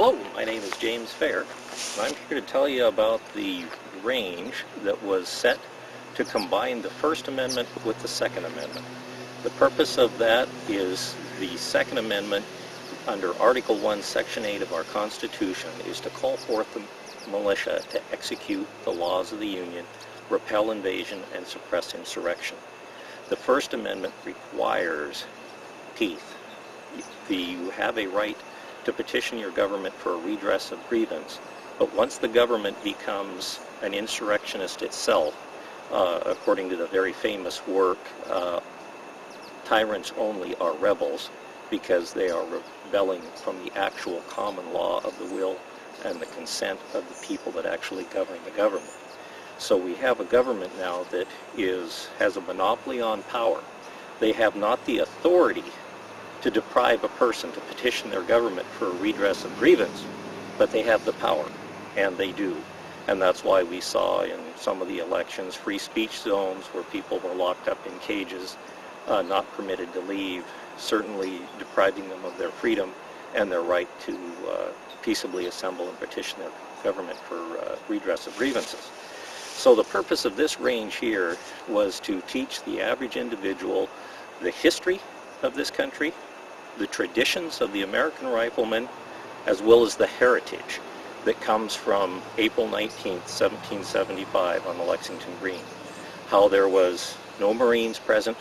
Hello, my name is James Faire, and I'm here to tell you about the range that was set to combine the First Amendment with the Second Amendment. The purpose of that is the Second Amendment, under Article 1, Section 8 of our Constitution, is to call forth the militia to execute the laws of the Union, repel invasion, and suppress insurrection. The First Amendment requires teeth. You have a right to petition your government for a redress of grievance, but once the government becomes an insurrectionist itself, according to the very famous work, tyrants only are rebels because they are rebelling from the actual common law of the will and the consent of the people that actually govern the government. So we have a government now that has a monopoly on power. They have not the authority to deprive a person to petition their government for a redress of grievance, but they have the power, and they do. And that's why we saw in some of the elections free speech zones where people were locked up in cages, not permitted to leave, certainly depriving them of their freedom and their right to peaceably assemble and petition their government for redress of grievances. So the purpose of this range here was to teach the average individual the history of this country, the traditions of the American rifleman, as well as the heritage that comes from April 19th, 1775 on the Lexington Green. How there was no Marines present,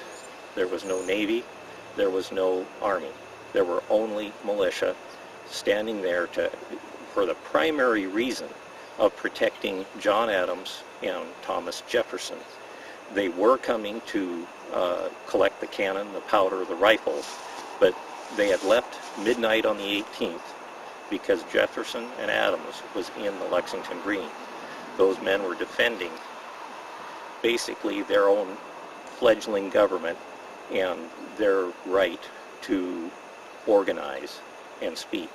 there was no Navy, there was no Army. There were only militia standing there for the primary reason of protecting John Adams and Thomas Jefferson. They were coming to collect the cannon, the powder, the rifles, but they had left midnight on the 18th because Jefferson and Adams was in the Lexington Green. Those men were defending basically their own fledgling government and their right to organize and speak.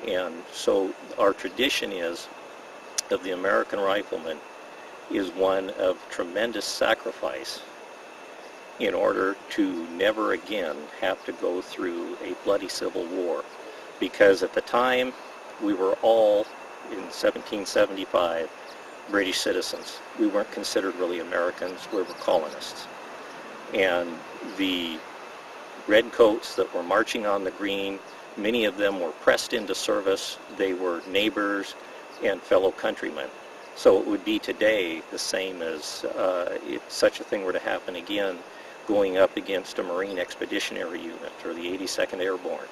And so our tradition of the American rifleman is one of tremendous sacrifice in order to never again have to go through a bloody civil war. Because at the time, we were all, in 1775, British citizens. We weren't considered really Americans, we were colonists. And the redcoats that were marching on the green, many of them were pressed into service. They were neighbors and fellow countrymen. So it would be today the same as if such a thing were to happen again, going up against a Marine Expeditionary Unit or the 82nd Airborne.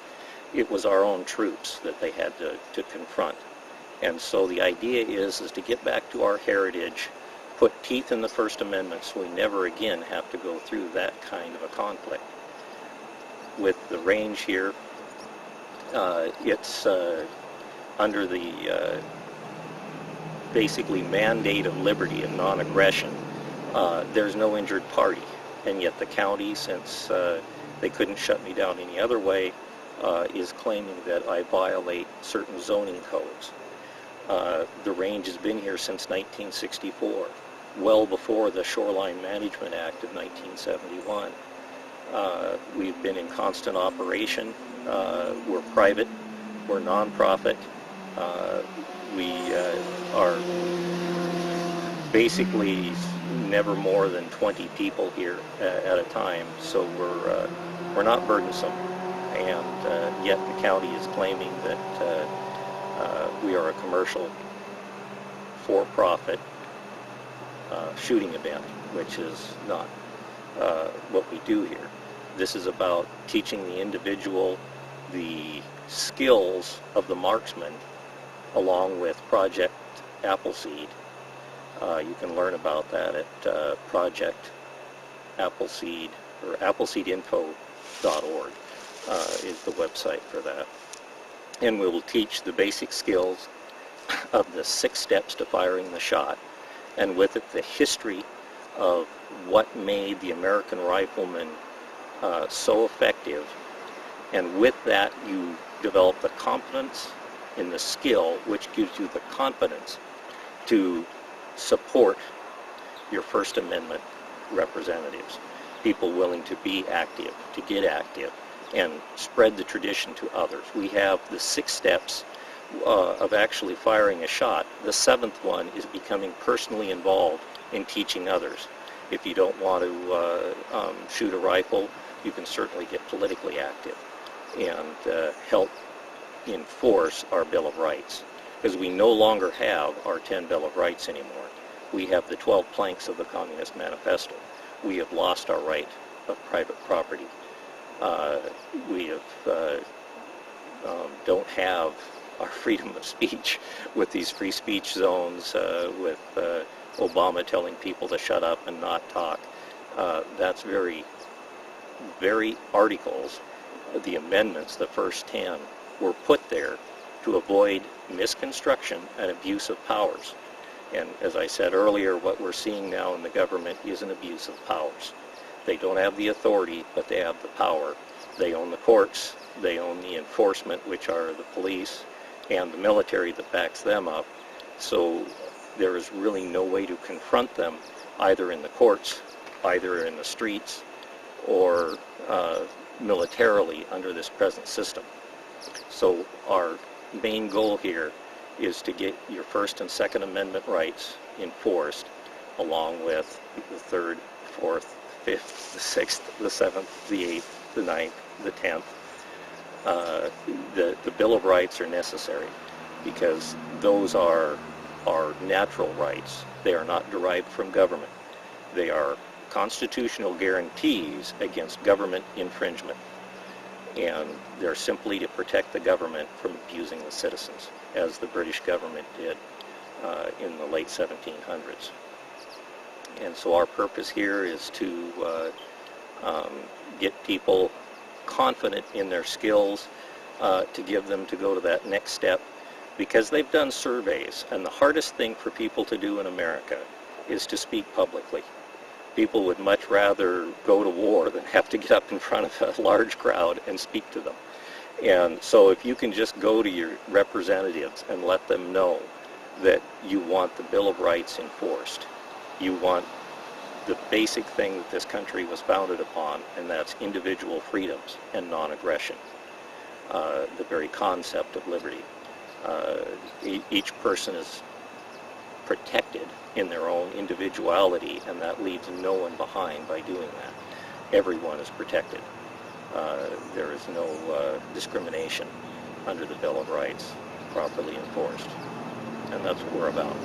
It was our own troops that they had to confront. And so the idea is to get back to our heritage, put teeth in the First Amendment so we never again have to go through that kind of a conflict. With the range here, it's under the basically mandate of liberty and non-aggression. There's no injured party, and yet the county, since they couldn't shut me down any other way, is claiming that I violate certain zoning codes. The range has been here since 1964, well before the Shoreline Management Act of 1971. We've been in constant operation. We're private, we're non-profit. We are basically never more than 20 people here at a time, so we're not burdensome, and yet the county is claiming that we are a commercial, for-profit shooting event, which is not what we do here. This is about teaching the individual the skills of the marksman, along with Project Appleseed. You can learn about that at Project Appleseed, or appleseedinfo.org is the website for that. And we will teach the basic skills of the 6 steps to firing the shot, and with it the history of what made the American rifleman so effective. And with that you develop the competence in the skill, which gives you the confidence to support your First Amendment representatives, people willing to be active, to get active, and spread the tradition to others. We have the 6 steps of actually firing a shot. The seventh one is becoming personally involved in teaching others. If you don't want to shoot a rifle, you can certainly get politically active and help enforce our Bill of Rights, because we no longer have our 10 Bill of Rights anymore. We have the 12 planks of the Communist Manifesto. We have lost our right of private property. We have don't have our freedom of speech with these free speech zones, with Obama telling people to shut up and not talk. That's very articles, the amendments, the first 10, were put there to avoid misconstruction and abuse of powers. And as I said earlier, what we're seeing now in the government is an abuse of powers. They don't have the authority, but they have the power. They own the courts, they own the enforcement, which are the police, and the military that backs them up. So there is really no way to confront them, either in the courts, either in the streets, or militarily under this present system. So our main goal here is to get your First and Second Amendment rights enforced, along with the Third, Fourth, Fifth, the Sixth, the Seventh, the Eighth, the Ninth, the 10th. The Bill of Rights are necessary because those are our natural rights. They are not derived from government. They are constitutional guarantees against government infringement, and they're simply to protect the government from abusing the citizens, as the British government did in the late 1700s. And so our purpose here is to get people confident in their skills, to give them to go to that next step, because they've done surveys, and the hardest thing for people to do in America is to speak publicly. People would much rather go to war than have to get up in front of a large crowd and speak to them. And so if you can just go to your representatives and let them know that you want the Bill of Rights enforced, you want the basic thing that this country was founded upon, and that's individual freedoms and non-aggression, the very concept of liberty. Each person is protected in their own individuality, and that leaves no one behind by doing that. Everyone is protected. There is no discrimination under the Bill of Rights, properly enforced. And that's what we're about.